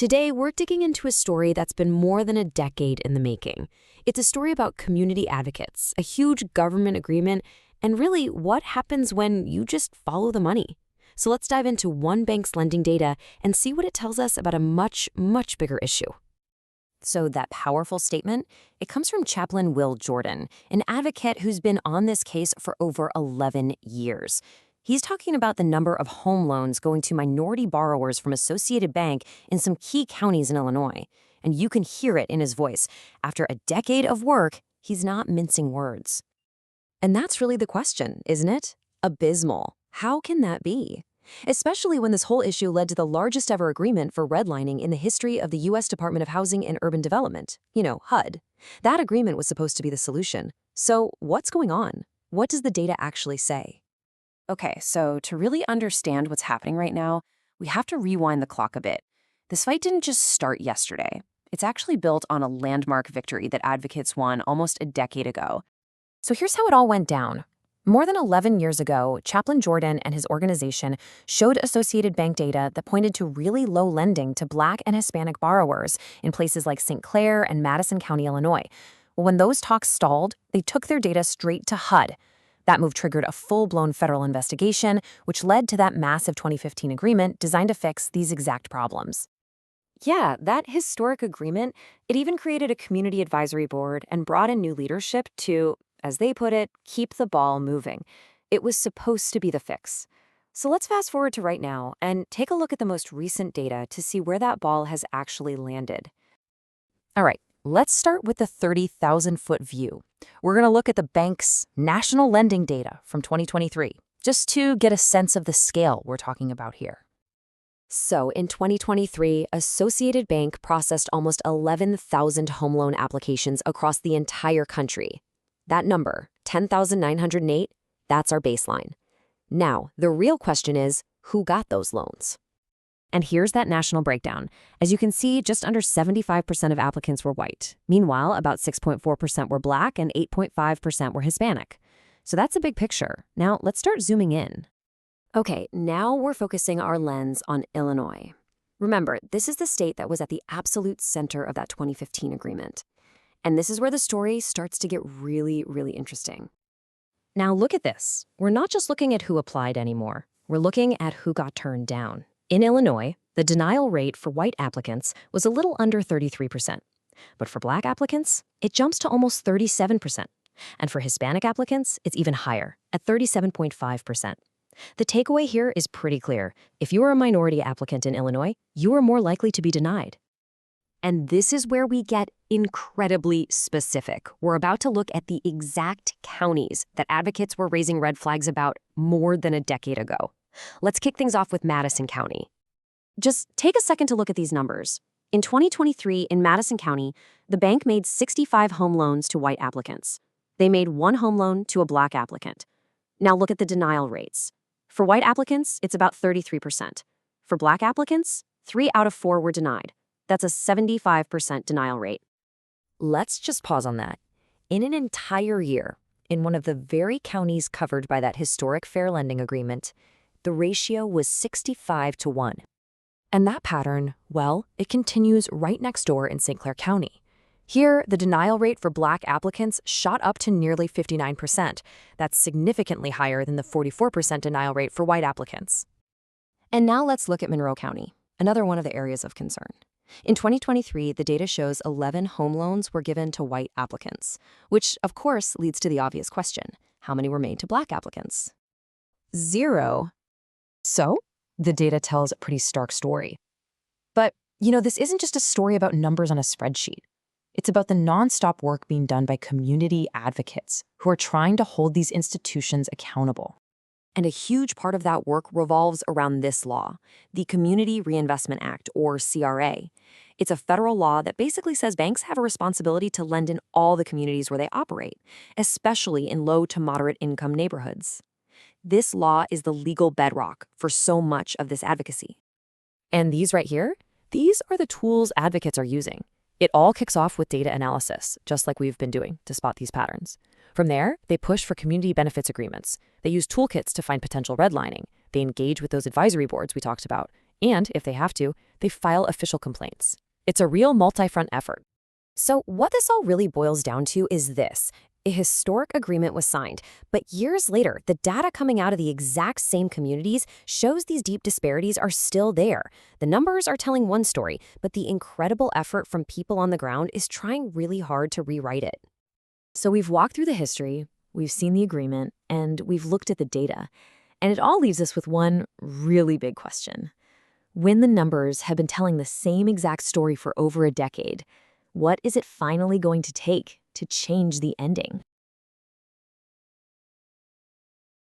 Today, we're digging into a story that's been more than a decade in the making. It's a story about community advocates, a huge government agreement, and really what happens when you just follow the money. So let's dive into one bank's lending data and see what it tells us about a much, much bigger issue. So that powerful statement, it comes from Chaplain Will Jordan, an advocate who's been on this case for over 11 years. He's talking about the number of home loans going to minority borrowers from Associated Bank in some key counties in Illinois. And you can hear it in his voice. After a decade of work, he's not mincing words. And that's really the question, isn't it? Abysmal. How can that be? Especially when this whole issue led to the largest ever agreement for redlining in the history of the U.S. Department of Housing and Urban Development, HUD. That agreement was supposed to be the solution. So what's going on? What does the data actually say? Okay, so to really understand what's happening right now, we have to rewind the clock a bit. This fight didn't just start yesterday. It's actually built on a landmark victory that advocates won almost a decade ago. So here's how it all went down. More than 11 years ago, Chaplain Jordan and his organization showed Associated Bank data that pointed to really low lending to Black and Hispanic borrowers in places like St. Clair and Madison County, Illinois. Well, when those talks stalled, they took their data straight to HUD. That move triggered a full-blown federal investigation, which led to that massive 2015 agreement designed to fix these exact problems. Yeah, that historic agreement, it even created a community advisory board and brought in new leadership to, as they put it, keep the ball moving. It was supposed to be the fix. So let's fast forward to right now and take a look at the most recent data to see where that ball has actually landed. All right, let's start with the 30,000-foot view. We're going to look at the bank's national lending data from 2023, just to get a sense of the scale we're talking about here. So in 2023, Associated Bank processed almost 11,000 home loan applications across the entire country. That number, 10,908, that's our baseline. Now, the real question is, who got those loans? And here's that national breakdown. As you can see, just under 75% of applicants were white. Meanwhile, about 6.4% were Black and 8.5% were Hispanic. So that's a big picture. Now, let's start zooming in. Okay, now we're focusing our lens on Illinois. Remember, this is the state that was at the absolute center of that 2015 agreement. And this is where the story starts to get really, really interesting. Now look at this. We're not just looking at who applied anymore. We're looking at who got turned down. In Illinois, the denial rate for white applicants was a little under 33%. But for Black applicants, it jumps to almost 37%. And for Hispanic applicants, it's even higher, at 37.5%. The takeaway here is pretty clear. If you are a minority applicant in Illinois, you are more likely to be denied. And this is where we get incredibly specific. We're about to look at the exact counties that advocates were raising red flags about more than a decade ago. Let's kick things off with Madison County. Just take a second to look at these numbers. In 2023, in Madison County, the bank made 65 home loans to white applicants. They made 1 home loan to a Black applicant. Now look at the denial rates. For white applicants, it's about 33%. For Black applicants, 3 out of 4 were denied. That's a 75% denial rate. Let's just pause on that. In an entire year, in one of the very counties covered by that historic fair lending agreement, the ratio was 65-1. And that pattern, well, it continues right next door in St. Clair County. Here, the denial rate for Black applicants shot up to nearly 59%. That's significantly higher than the 44% denial rate for white applicants. And now let's look at Monroe County, another one of the areas of concern. In 2023, the data shows 11 home loans were given to white applicants, which, of course, leads to the obvious question. How many were made to Black applicants? 0. So, the data tells a pretty stark story. But, this isn't just a story about numbers on a spreadsheet. It's about the nonstop work being done by community advocates who are trying to hold these institutions accountable. And a huge part of that work revolves around this law, the Community Reinvestment Act, or CRA. It's a federal law that basically says banks have a responsibility to lend in all the communities where they operate, especially in low to moderate income neighborhoods. This law is the legal bedrock for so much of this advocacy. And these right here, these are the tools advocates are using. It all kicks off with data analysis, just like we've been doing to spot these patterns. From there, they push for community benefits agreements. They use toolkits to find potential redlining. They engage with those advisory boards we talked about. And, if they have to, they file official complaints. It's a real multi-front effort. So what this all really boils down to is this. A historic agreement was signed, but years later, the data coming out of the exact same communities shows these deep disparities are still there. The numbers are telling one story, but the incredible effort from people on the ground is trying really hard to rewrite it. So we've walked through the history, we've seen the agreement, and we've looked at the data. And it all leaves us with one really big question. When the numbers have been telling the same exact story for over a decade, what is it finally going to take to change the ending?